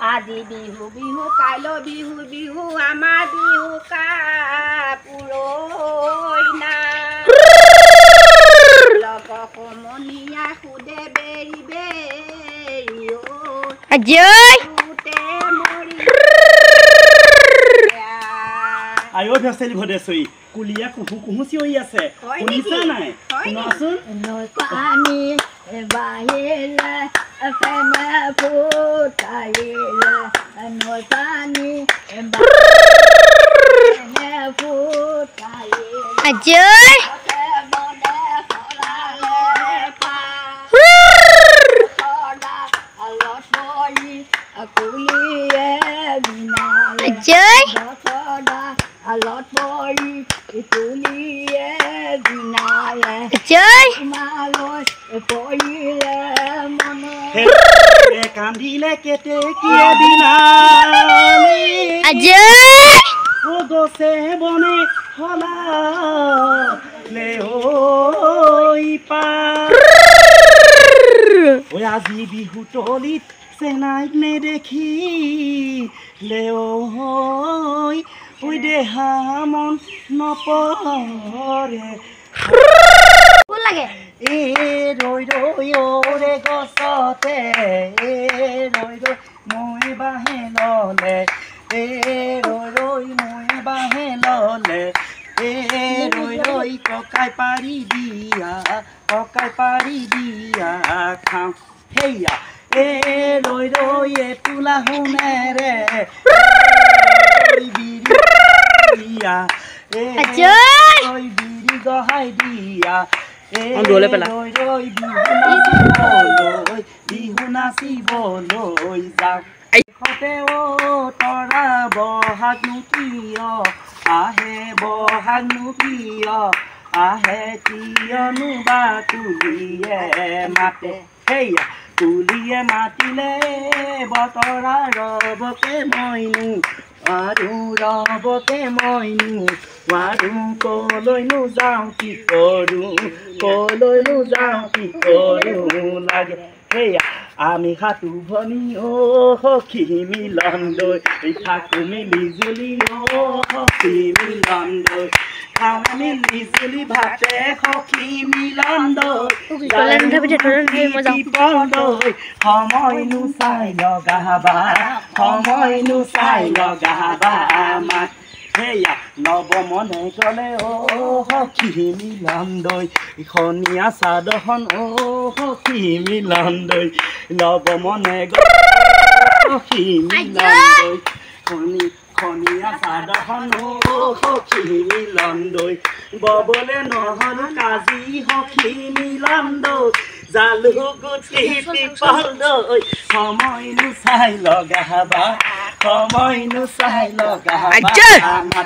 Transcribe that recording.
আজি বিহু বিহু কাইলৈ বিহু বিহু আমাৰ বিহু কাপুৰৈ না লগ সমনীয়া সুদে বেৰি বেৰি আয়ো ভেচেলি ভদেছই কুলিয়া কুহু কুহু চিঞৰি আছে শুনিছা নাই শুনাচোন পানী বাহিলে ফেনে ফুটাইলে নৈ পানী ফেনে ফুটাইলে কুলিয়ে আলত পৰি তুলিয়ে বিনালে মালৈ পৰিলে মনে কান্দিলে কেতেকীয়ে বিনালি ও গছে বনে হলালে ঐ পা ঐ আজি বিহু তলিত চেনাইক নেদেখি লেঐ ঐ দেহা মন নপৰে এ ৰৈ ৰৈ ৰে গছতে এ ৰৈ ৰৈ মই বাঁহে ললে এ ৰৈ ৰৈ মই বাঁহে ললে এ ৰৈ ৰৈ ককাই পাৰি দিয়া খাওঁ সেয়া এ ৰৈ ৰৈ তোলা শুনেৰে দিয়া এ ৰৈ বিৰি গহাই দিয়া বিহু নাচিবলৈ যাওঁ সতে অ তৰা বহাগনো কিয় আহে বহাগনো কিয় আহে কিয়নো বা তুলিয়ে মাতে সেয়া তুলিয়ে মাতিলে বতৰা ৰবকে মইনো আৰু ৰবকে মইনো আৰু কলৈনো যাওঁ কি কৰোঁ কলৈনো যাওঁ কি কৰোঁ লাগে সেয়া আমি সাতু ভনী অ সখী মিলন দৈ থাকো মিলি জুলি অ সখী মিলন দৈ খাওঁ মিলি জুলি ভাতে সখী মিলন দৈ সময়নো চাই লগাবা সময়নো চাই লগাবা আমাক সেয়া নৱ মনে গ'লে অ সখী মিলন দৈ খনীয়া চাদৰখন অ সখী মিলন দৈ নৱ মনে গ'লে সখী মিলন দৈ খনীয়া চাদৰখন অ সখী মিলন দৈ ববলে নহ'ল কাজি সখী মিলন দৈ জালুগুটি পিপল দৈ সময়নো চাই লগাবা সময়নো চাই লগাবা